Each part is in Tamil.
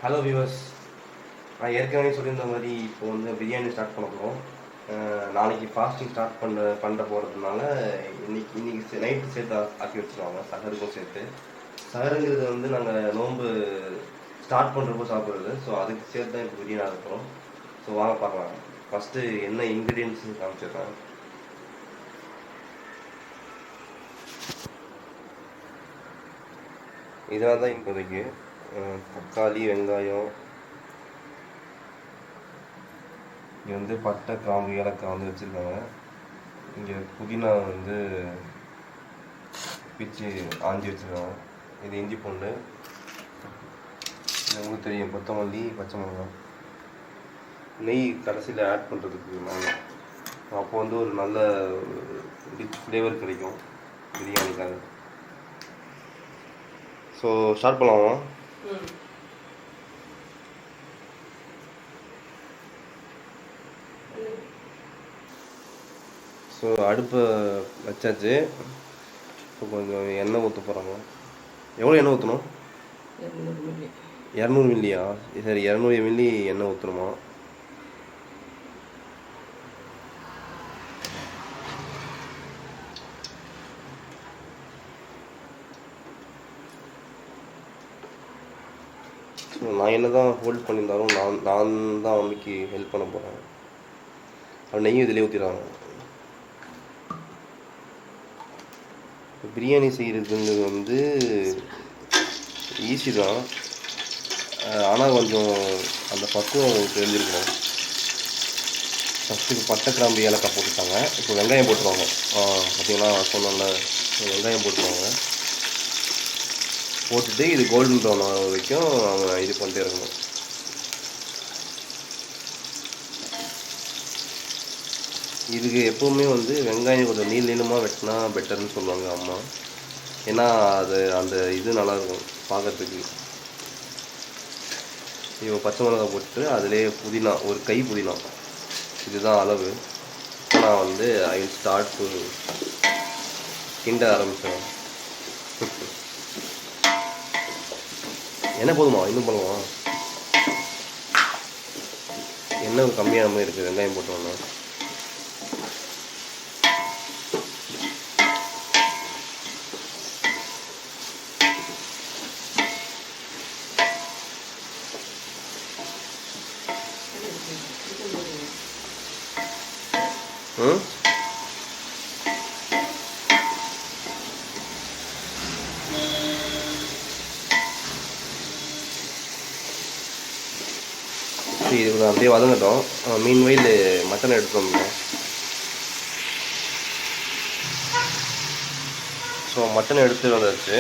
ஹலோ வியூவர்ஸ், நான் ஏற்கனவே சொல்லியிருந்த மாதிரி இப்போ வந்து பிரியாணி ஸ்டார்ட் பண்ண போகிறோம். நாளைக்கு ஃபாஸ்டிங் ஸ்டார்ட் பண்ண போகிறதுனால இன்னைக்கு நைட்டு சேர்த்து ஆக்கி வச்சுருவாங்க, சஹருக்கும் சேர்த்து. சஹருங்கிறது வந்து நாங்கள் நோன்பு ஸ்டார்ட் பண்ணுறப்போ சாப்பிட்றது. ஸோ அதுக்கு சேர்த்து தான் இப்போ பிரியாணி ஆக போகிறோம். ஸோ வாங்க பார்க்கலாம். ஃபஸ்ட்டு என்ன இன்க்ரீடியன்ட்ஸ் காமிச்சிடுறேன். இதெல்லாம் தான் இப்போதைக்கு தக்காளி, வெங்காயம், இங்கே வந்து பட்டை, கிராம்பு, ஏலக்காய் வந்து வச்சுருக்காங்க. இங்கே புதினா வந்து பிச்சு ஆஞ்சி வச்சுருக்காங்க. இது இஞ்சி பூண்டு, இது உங்களுக்கு தெரியும், கொத்தமல்லி, பச்சை மிளகாய், நெய் கடைசியில் ஆட் பண்ணுறதுக்கு நாங்கள் அப்போ வந்து ஒரு நல்ல ரிச் ஃப்ளேவர் கிடைக்கும் பிரியாணிக்காக. ஸோ ஸ்டார்ட் பண்ணலாமா? ஸோ அடுப்பை வச்சாச்சு. இப்போ கொஞ்சம் எண்ணெய் ஊற்ற போகிறாங்க. எவ்வளோ எண்ணெய் ஊற்றணும்? 200 மில்லியா? சரி, 200 மில்லி எண்ணெய் ஊற்றணுமா? ஸோ நான் என்ன தான் ஹோல்ட் பண்ணியிருந்தாலும் நான் தான் மம்மிக்கு ஹெல்ப் பண்ண போகிறேன். அது நெய்யும் இதிலே ஊற்றிடுவாங்க. பிரியாணி செய்கிறதுங்கிறது வந்து ஈஸி தான், ஆனால் கொஞ்சம் அந்த பக்குவம் தெரிஞ்சிருக்கணும். ஃபஸ்ட்டுக்கு பட்டை, கிராம்பு, ஏலக்காய் போட்டுட்டாங்க. இப்போ வெங்காயம் போட்டுருவாங்க. பார்த்தீங்கன்னா சொன்னோம்ல, வெங்காயம் போட்டுருவாங்க. போட்டுட்டு இது கோல்டன் ப்ரௌன் ஆகிற வரைக்கும் அவங்க இது பண்ணிட்டே இருக்கணும். இதுக்கு எப்போவுமே வந்து வெங்காயம் கொஞ்சம் நீளமாக வெட்டினா பெட்டர்னு சொல்லுவாங்க அம்மா. ஏன்னா அது அந்த இது நல்லாயிருக்கும் பார்க்குறதுக்கு. இப்போ பச்சை மிளகாய் போட்டு அதிலே புதினா, ஒரு கை புதினா, இதுதான் அளவு. நான் வந்து ஐ ஸ்டார்ட் டு கிண்ட ஆரம்பித்தேன். என்ன போதுமா? இன்னும் பண்ணுமா? எண்ணெய் கம்மியான மாதிரி இருக்குது வெங்காயம் போட்டோன்னா. இது அப்படியே வதங்கட்டும். மீன்வெயில் மட்டன் எடுத்துட்டோம்ல. ஸோ மட்டன் எடுத்து வந்தாச்சு.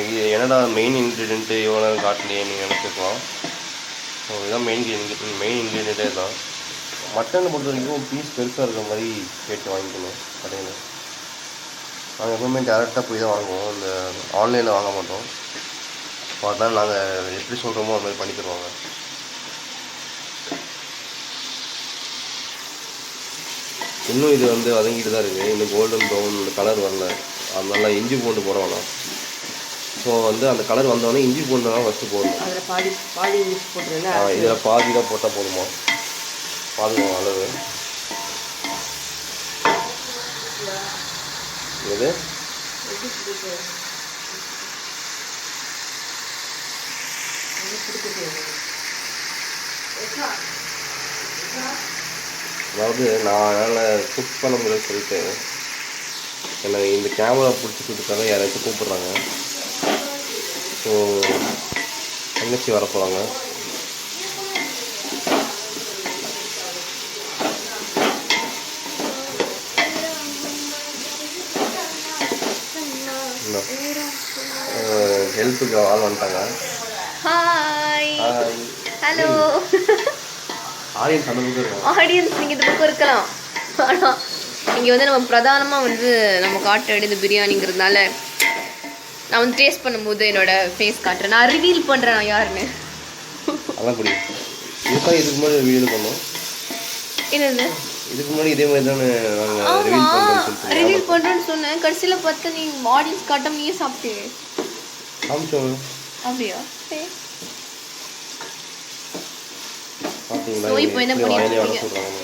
இது என்னடா மெயின் இன்க்ரீடியண்ட்டு இவ்வளோ நேரம் காட்டலையே நீங்கள் நினச்சிருக்கலாம். ஸோ இதுதான் மெயின் இன்க்ரீடியண்ட்டே தான். மட்டனை பொறுத்த வரைக்கும் பீஸ் பெருசாக இருக்கிற மாதிரி கேட்டு வாங்கிக்கணும் கடையில். நாங்கள் எப்பவுமே டேரெக்டாக போய் தான் வாங்குவோம், இந்த ஆன்லைனில் வாங்க மாட்டோம். ஸோ அதனால் நாங்கள் எப்படி சொல்கிறோமோ அது மாதிரி பண்ணி தருவாங்க. இன்னும் இது வந்து வதங்கிட்டு தான் இருக்குது. இன்னும் கோல்டன் ப்ரௌன் கலர் வரல. அதனால இஞ்சி பூண்டு போட வேணாம். ஸோ வந்து அந்த கலர் வந்தோடனே இஞ்சி பூண்டு தான் ஃபஸ்ட்டு போடணும். இதில் பாதி தான் போட்டால் போதுமா? பாதி அளவு இது. அதாவது நான் அதனால் குக் பண்ண முடியல சொல்லிட்டு என்னை இந்த கேமரா பிடிச்சி கொடுத்துருக்காங்க, யாராச்சும் கூப்பிட்றாங்க. ஸோ தங்கச்சி வர போகிறாங்க. ஹெல்ப்புக்கு ஆள் வந்துட்டாங்க. ஹலோ ஆடியன்ஸ் அந்த பக்கம் இருக்கும். ஆடியன்ஸ் நீங்கள் இந்த பக்கம் இருக்கலாம். ஆனால் இங்கே வந்து நம்ம பிரதானமாக வந்து நம்ம காட்ட வேண்டியது பிரியாணிங்கிறதுனால நான் வந்து டேஸ்ட் பண்ணும்போது என்னோட ஃபேஸ் காட்டுறேன். நான் ரிவீல் பண்ணுறேன் நான் யாருன்னு. அதான் பிடிக்கும். இதுக்கு முன்னாடி வீடியோ பண்ணோம். என்னது இதுக்கு முன்னாடி இதே மாதிரி தானே நாங்கள் ரிவீல் பண்ணுறேன்னு சொன்னேன். கடைசியில் பார்த்து நீ ஆடியன்ஸ் காட்டாம நீயே சாப்பிட்டே. காமிச்சோம். அப்படியா? சரி. பார்த்தீங்களா ஸோ இப்போ என்ன எப்படி பண்ணிட்டு வாயிலே வர இருக்கீங்க? சொல்கிறாங்க.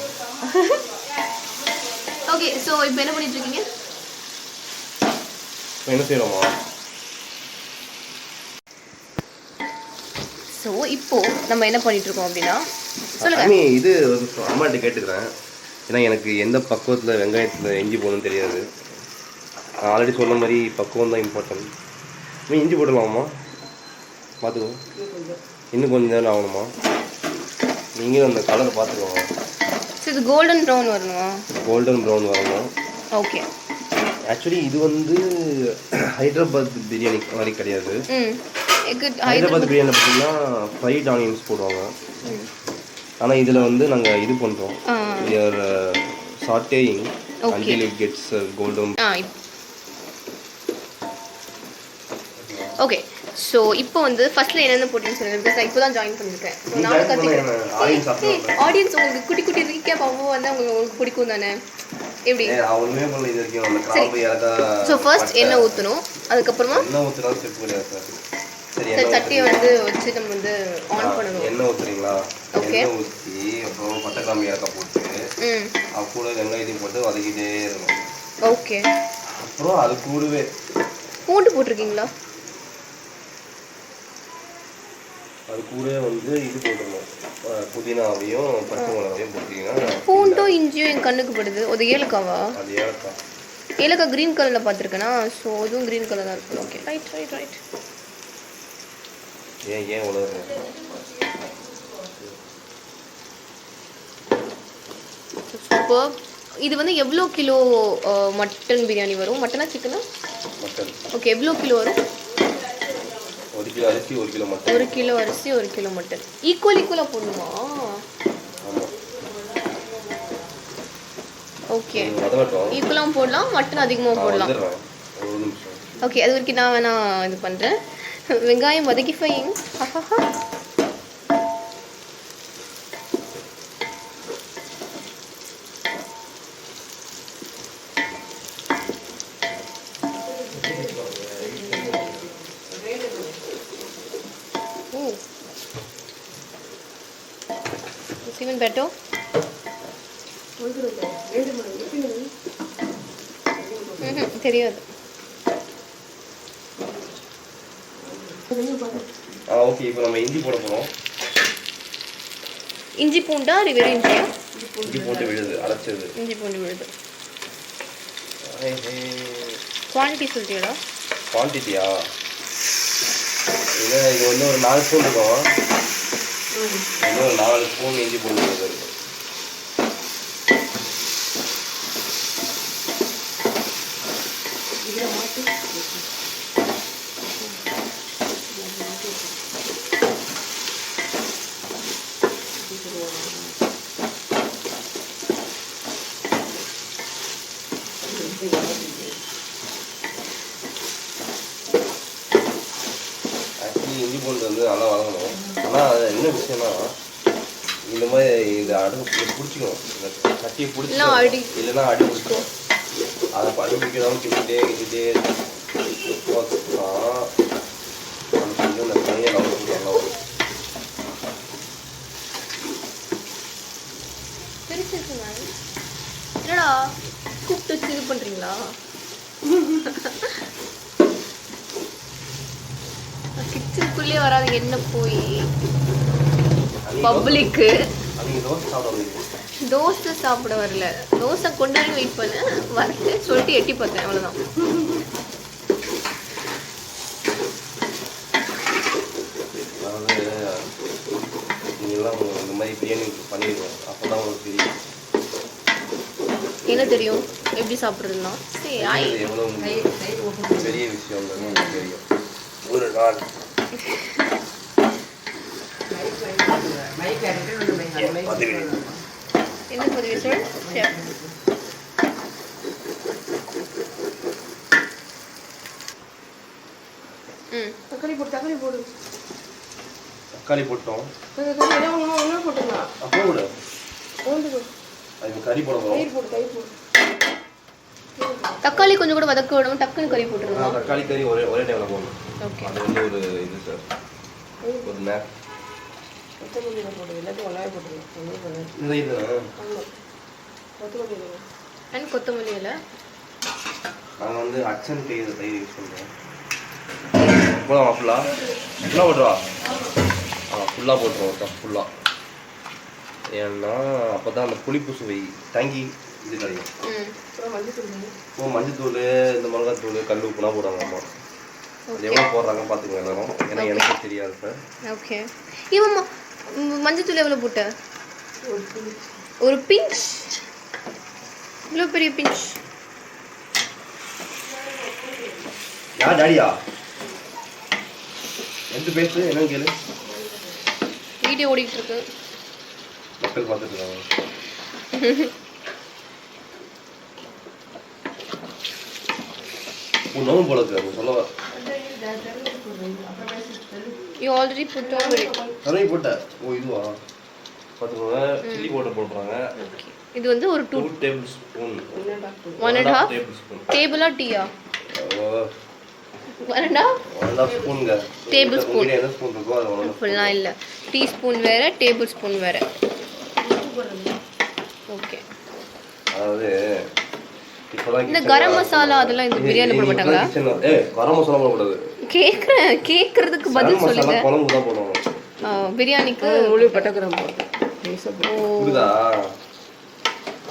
ஓகே, ஸோ இப்போ என்ன பண்ணிட்டு இருக்கீங்க? இப்போ என்ன செய்கிறோமா? ஸோ இப்போ நம்ம என்ன பண்ணிட்டு இருக்கோம் அப்படின்னா சொல்லுங்க. அம்மி இது அம்மாட்ட கேட்டுக்கிறேன். ஏன்னா எனக்கு எந்த பக்குவத்தில் வெங்காயத்தில் இஞ்சி போடணும்னு தெரியாது. நான் ஆல்ரெடி சொன்ன மாதிரி பக்குவம் தான் இம்பார்ட்டன்ட். நீ இஞ்சி போடலாமா? பார்த்துக்கோ, இன்னும் கொஞ்சம் நேரம் ஆகணுமா? நீங்களும் அந்த கலரை பார்த்துக்கோங்க. ஸோ இது கோல்டன் ப்ரௌன் வரணுமா? கோல்டன் ப்ரௌன் வரணும். ஓகே. ஆக்சுவலி இது வந்து ஹைதராபாத் பிரியாணி மாதிரி கிடையாது. ஹைதராபாத் பிரியாணி பார்த்தீங்கன்னா ஃப்ரைட் ஆனியன்ஸ் போடுவாங்க. ஆனால் இதில் வந்து நாங்கள் இது பண்ணுறோம், சாட்டேயிங் until it gets golden. Okay, so இப்போ வந்து ஃபர்ஸ்ட்ல என்னென்ன போட்டீங்கன்னு சொல்லுங்க. பிகாஸ் நான் இப்போ தான் ஜாயின் பண்ணியிருக்கேன். ஸோ நானும் கற்றுக்கிறேன். ஆடியன்ஸ் உங்களுக்கு குட்டி குட்டி ரீகேப் ஆகும் வந்து உங்களுக்கு பிடிக்கும் தானே? எப்படி? ஸோ ஃபர்ஸ்ட் எண்ணெய் ஊற்றணும், அதுக்கப்புறமா சரி சட்டியை வந்து வச்சு நம்ம வந்து ஆன் பண்ணணும். எண்ணெய் ஊற்றுறீங்களா? ஓகே. எண்ணெய் ஊற்றி அப்புறம் பட்டை கிராம்பு ஏலக்காய் போட்டு அது கூட வெங்காயத்தையும் போட்டு வதக்கிட்டே இருக்கணும். ஓகே. அப்புறம் அது கூடவே பூண்டு போட்டிருக்கீங்களா? அது கூட வந்து இது போட்டுருணும், புதினாவையும் பச்சை மிளகாவையும் போட்டிங்கன்னா. பூண்டும் இஞ்சியும் என் கண்ணுக்கு படுது. அது ஏலக்காவா? அது ஏலக்காய். ஏலக்காய் க்ரீன் கலரில் பார்த்துருக்கேனா? ஸோ அதுவும் க்ரீன் கலர் தான் இருக்குது. Okay, right right right. ஏன் உலக சூப்பர். இது வந்து எவ்வளோ கிலோ மட்டன் பிரியாணி வரும்? மட்டனா சிக்கனா? மட்டன். ஓகே, எவ்வளோ கிலோ வரும்? 1 கிலோ அரிசி 1 கிலோ மட்டன். 1 கிலோ அரிசி 1 கிலோ மட்டன். ஈக்குவலாக போடணுமா? ஓகே, ஈக்குவலாகவும் போடலாம், மட்டன் அதிகமாக போடலாம். ஓகே, அது வரைக்கும் நான் வேணா இது பண்ணுறேன். வெங்காயம் வதக்கி ஃபைங். even better. தெரியாது. ஓகே, இப்போ நம்ம இஞ்சி போட போறோம். இஞ்சி பூண்டா வெறும் இஞ்சியா? இஞ்சி பூண்டு விழுது, அரைச்சது இஞ்சி பூண்டு விழுது. குவான்டிட்டி சொல்லிட்டியாடா? குவான்டிட்டியா? இது வந்து ஒரு 4 ஸ்பூன் இருக்கும். இது ஒரு 4 ஸ்பூன் இஞ்சி பூண்டு விழுது இருக்கும். இஞ்சி பூண்டு வந்து நல்லா வதங்கணும். ஆனால் அது என்ன விஷயம்னா, இந்த மாதிரி இந்த அடுப்பு பிடிச்சிக்கணும், இந்த சட்டியை பிடிச்சி இல்லைன்னா அடி பிடிச்சிடும். அதை அடி பிடிக்கிறதாலும் கிண்டிகிட்டே அந்த தனியாக லவ் நல்லா வரும். என்னடா கூப்பிட்டு வச்சு இது பண்ணுறீங்களா? கிச்சனுக்குள்ளே வராதுங்க, என்ன போய் பப்ளிக்கு. தோசை சாப்பிட வரல, தோசை கொண்டு வந்து வெயிட் பண்ண வரல சொல்லிட்டு எட்டி பார்த்தேன், அவ்வளோதான். நீங்கள்லாம் இந்த மாதிரி பிரியாணி பண்ணிடுவோம், அப்போ தான் உங்களுக்கு தெரியும். என்ன தெரியும் எப்படி சாப்பிட்றதுன்னா? எவ்வளோ பெரிய விஷயம் உங்களுக்கு தெரியும். ஒரு நாள் என்ன பதிவு சொல். தக்காளி போடு. தக்காளி போட்டோம். அப்போ கூட அதுக்கு கறி போட போகிறோம். தக்காளி கொஞ்சம் கூட வதக்க விடணும், டக்குன்னு கறி போட்டுருவோம். தக்காளி கறி ஒரே டைமில் போடணும். ஓகே, அது வந்து ஒரு இது சார், ஒரு நேரம். கொத்தமல்லியில் போடு எல்லாத்தையும் ஒன்றாவே போட்டுருவோம் ஒன்றும் பண்ணு ஆமாம் கொத்தமல்லி இல்லை அண்ட் கொத்தமல்லி இலை. நாங்கள் வந்து அச்சன் தயிர் யூஸ் பண்ணுறோம். போதுமா ஃபுல்லாக போட்டுருவா? ஃபுல்லாக போட்டுருவோம் ஃபுல்லாக. ஏன்னா அப்போ தான் அந்த புளிப்பு சுவை தங்கி இது கிடைக்கும். அப்புறம் மஞ்சள் மஞ்சத்தூள் இந்த மிளகாத்தூள் கல் உப்புனா போடுவாங்க அம்மா. அது எவ்வளோ போடுறாங்க பார்த்துக்கங்க எல்லாரும், ஏன்னா எனக்கு தெரியாது சார். ஓகே. இவன் மஞ்சத்தூள் எவ்வளோ போட்ட? ஒரு பிஞ்ச். இவ்வளோ பெரிய பிஞ்ச். யார் டாடியா? எந்த பேசு என்னன்னு கேளு. வீடியோ ஓடிட்டு இருக்கு, மக்கள் பார்த்துட்டு இருக்காங்க. நோம்பு போல இருக்கு சொல்லவா? You already put already. நிறைய போட்ட. ஓ இதுவா? பார்த்துக்கோங்க, சில்லி பவுடர் போடுறாங்க. இது வந்து ஒரு 2 டேபிள் ஸ்பூன். 1.5 tablespoon. டேபிளா டீயா? 1.5 ஸ்பூன்ங்க. Tablespoon. என்ன ஸ்பூன் இருக்கோ அது 1.5. ஃபுல்லாக இல்லை, டீஸ்பூன் வேற டேபிள் ஸ்பூன் வேற. ஓகே. அதாவது இந்த கரம் மசாலா அதெல்லாம் இந்த பிரியாணி போட மாட்டாங்களா? கரம் மசாலா போடக்கூடாது. கேக்குறதுக்கு பதில் சொல்லுங்க. குழம்பு தான் போடுவோம். பிரியாணிக்கு முழு பட்டக்கிரம் புரியுதா?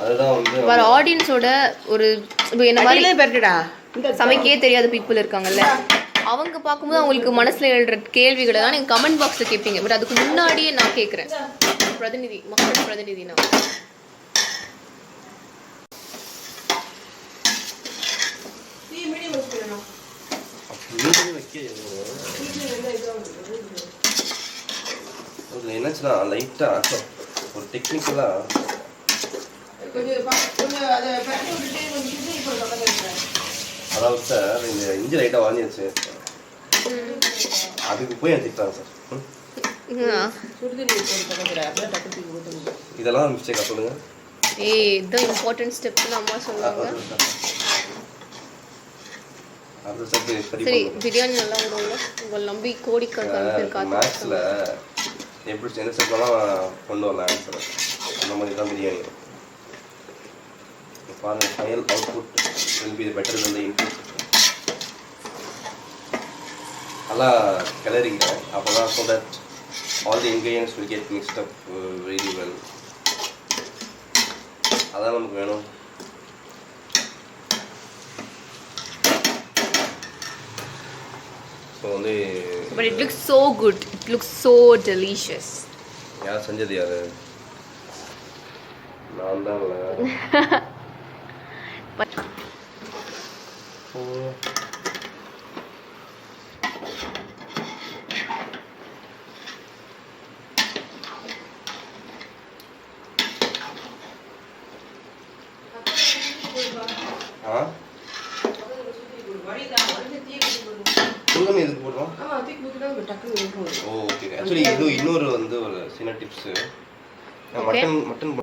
அதுதான் வந்து வர ஆடியன்ஸோட ஒரு என்ன மாதிரி பெருடா சமைக்கவே தெரியாத பீப்புள் இருக்காங்கல்ல, அவங்க பார்க்கும்போது அவங்களுக்கு மனசுல எழுற கேள்விகளை தான் நீங்க கமெண்ட் பாக்ஸ்ல கேட்பீங்க. பட் அதுக்கு முன்னாடியே நான் கேட்குறேன், பிரதிநிதி, மக்கள் பிரதிநிதி நான். என்னச்சுன்னா லைட்டா ஒரு டெக்னிக்கலா அதாவது சார் இந்த இஞ்சி லைட்டா வாங்கியாச்சு, அதுக்கு போய் திட்டாங்க சார். இதெல்லாம் மிஸ்டேக்கா சொல்லுங்க. ஏய் இது இம்பார்ட்டன்ட் ஸ்டெப்னு அம்மா சொன்னாங்க. சரி, பிரியாணி நல்லா வரும்ல, உங்களை நம்பி கோடிக்கணக்கான பேர் காத்து. மேக்ஸில் எப்படி என்ன ஸ்டெப்லாம் கொண்டு வரலாம் ஆன்சர், அந்த மாதிரி தான் பிரியாணி. பாருங்கள், final output will be better then the input. நல்லா கிளறிங்க, அப்போ தான் so that all the ingredients will get mixed up very well. அதான் நமக்கு வேணும். ஸோ வந்து But it looks so good. It looks so delicious. யார் செஞ்சது யாரு? நான் தான். எதுக்கு போடுறோம்? ஓகே, ஆக்சுவலி இது இன்னொரு வந்து ஒரு சின்ன டிப்ஸ். மட்டன்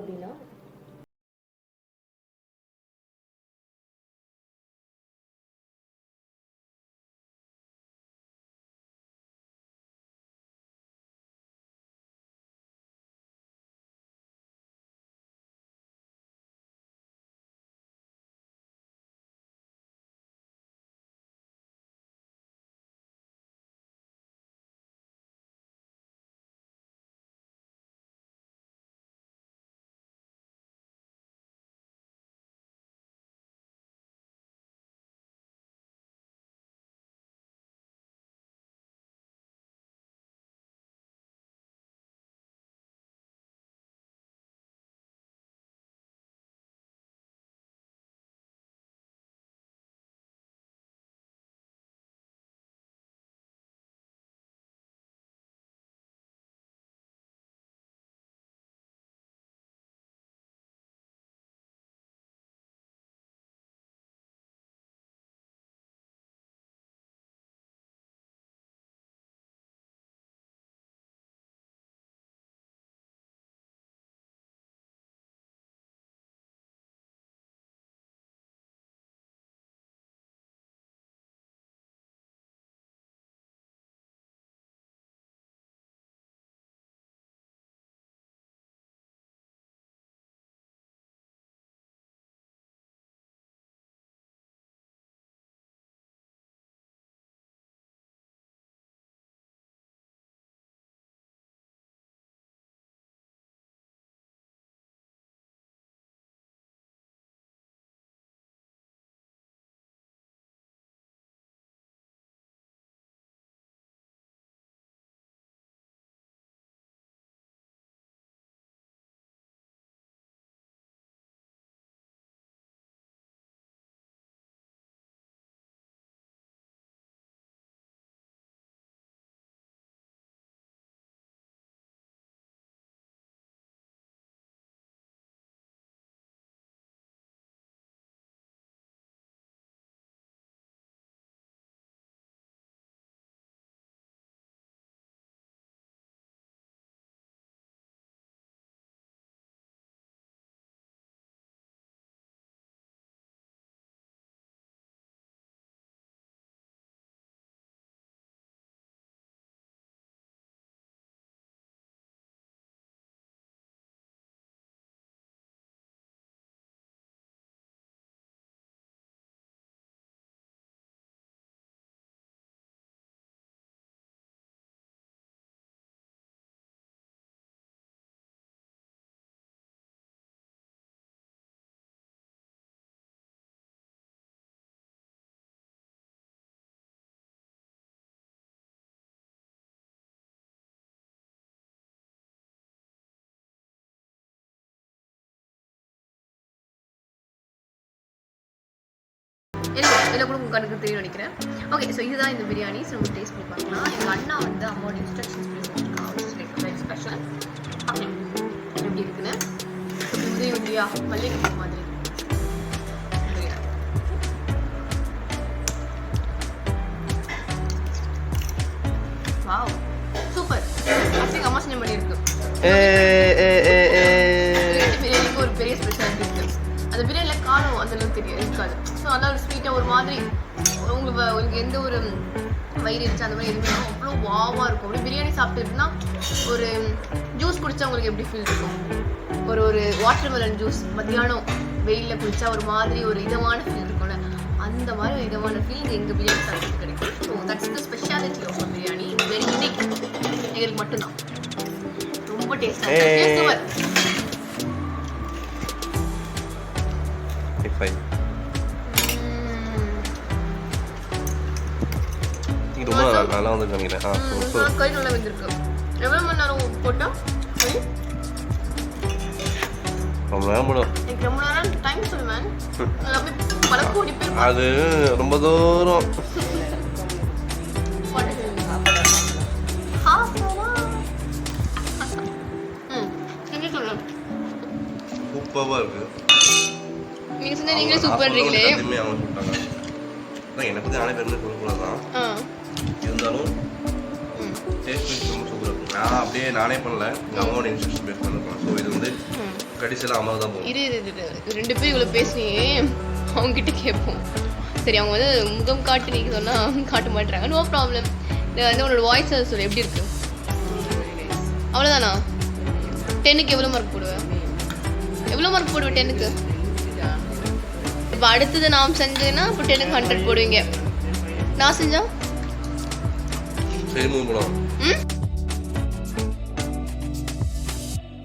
எல்லாம் கூட உங்களுக்கு கணக்கு தெரியும் நினைக்கிறேன். ஓகே, ஸோ இதுதான் இந்த பிரியாணி. ஸோ நம்ம டேஸ்ட் பண்ணி பார்க்கலாம். எங்கள் அண்ணா வந்து அம்மாவோட இன்ஸ்ட்ரக்ஷன்ஸ் வெரி ஸ்பெஷல். ஓகே, எப்படி இருக்குன்னு உதயம் இல்லையா மல்லிகை மாதிரி. Wow, super. ஆக்சுவலி அம்மா செஞ்ச மாதிரி இருக்கு. பிரியாணிக்கு ஒரு பெரிய ஸ்பெஷாலிட்டி இருக்கு. அந்த பிரியாணியில் காரம் அந்த அளவுக்கு தெரியும் இருக்காது. ஸோ அதான் ஒரு ஸ்வீட்டாக ஒரு மாதிரி உங்களுக்கு எந்த ஒரு வயிறு இருந்துச்சு அந்த மாதிரி எதுவுமே அவ்வளோ வாவாக இருக்கும். அப்படி பிரியாணி சாப்பிட்டுட்டுனா ஒரு ஜூஸ் குடித்தா உங்களுக்கு எப்படி ஃபீல் இருக்கும்? ஒரு வாட்டர்மெலன் ஜூஸ் மத்தியானம் வெயிலில் குடித்தா ஒரு மாதிரி ஒரு இதமான ஃபீல் இருக்கும்ல, அந்த மாதிரி ஒரு இதமான ஃபீல் எங்கள் பிரியாணி சாப்பிட்டு கிடைக்கும். So that's the speciality of biryani. Very unique, எங்களுக்கு மட்டும்தான். ரொம்ப டேஸ்டாக நல்லா வந்து நினைக்கிறேன். கறி நல்லா வெந்திருக்கு. எவ்வளோ மணி நேரம் போட்டா ரொம்ப நேரம் போடும். எனக்கு ரொம்ப நேரம் டைம் சொல்லுவேன். பல கோடி பேர் அது ரொம்ப தூரம். சூப்பராக இருக்கு. நீங்க சொன்னா நீங்களே சூப்பர்ன்றீங்களே. என்ன பற்றி நானே பேருந்து சொல்லக்கூடாது தான், இருந்தாலும் டேஸ்ட் ரொம்ப சூப்பராக இருக்கும். நான் அப்படியே நானே பண்ணல, எங்கள் அம்மாவோட இன்ஸ்ட்ரக்ஷன் பேஸ் பண்ணிருக்கேன். ஸோ இது வந்து கடைசியில் அம்மா தான் போகும். இரு 2 பேர் இவ்வளோ பேசி அவங்ககிட்ட கேட்போம். சரி, அவங்க வந்து முகம் காட்டு நீங்கள் சொன்னால் காட்ட மாட்டுறாங்க. No problem. வந்து உன்னோட வாய்ஸ் சொல்லு, எப்படி இருக்கு? அவ்வளோதானா? 10க்கு எவ்வளோ மார்க் போடுவேன்? எவ்வளோ மார்க் போடுவேன் 10க்கு? இப்போ அடுத்தது நான் செஞ்சேன்னா இப்போ 10க்கு 100 போடுவீங்க. நான் செஞ்சா சரி, 3 போடுவோம்.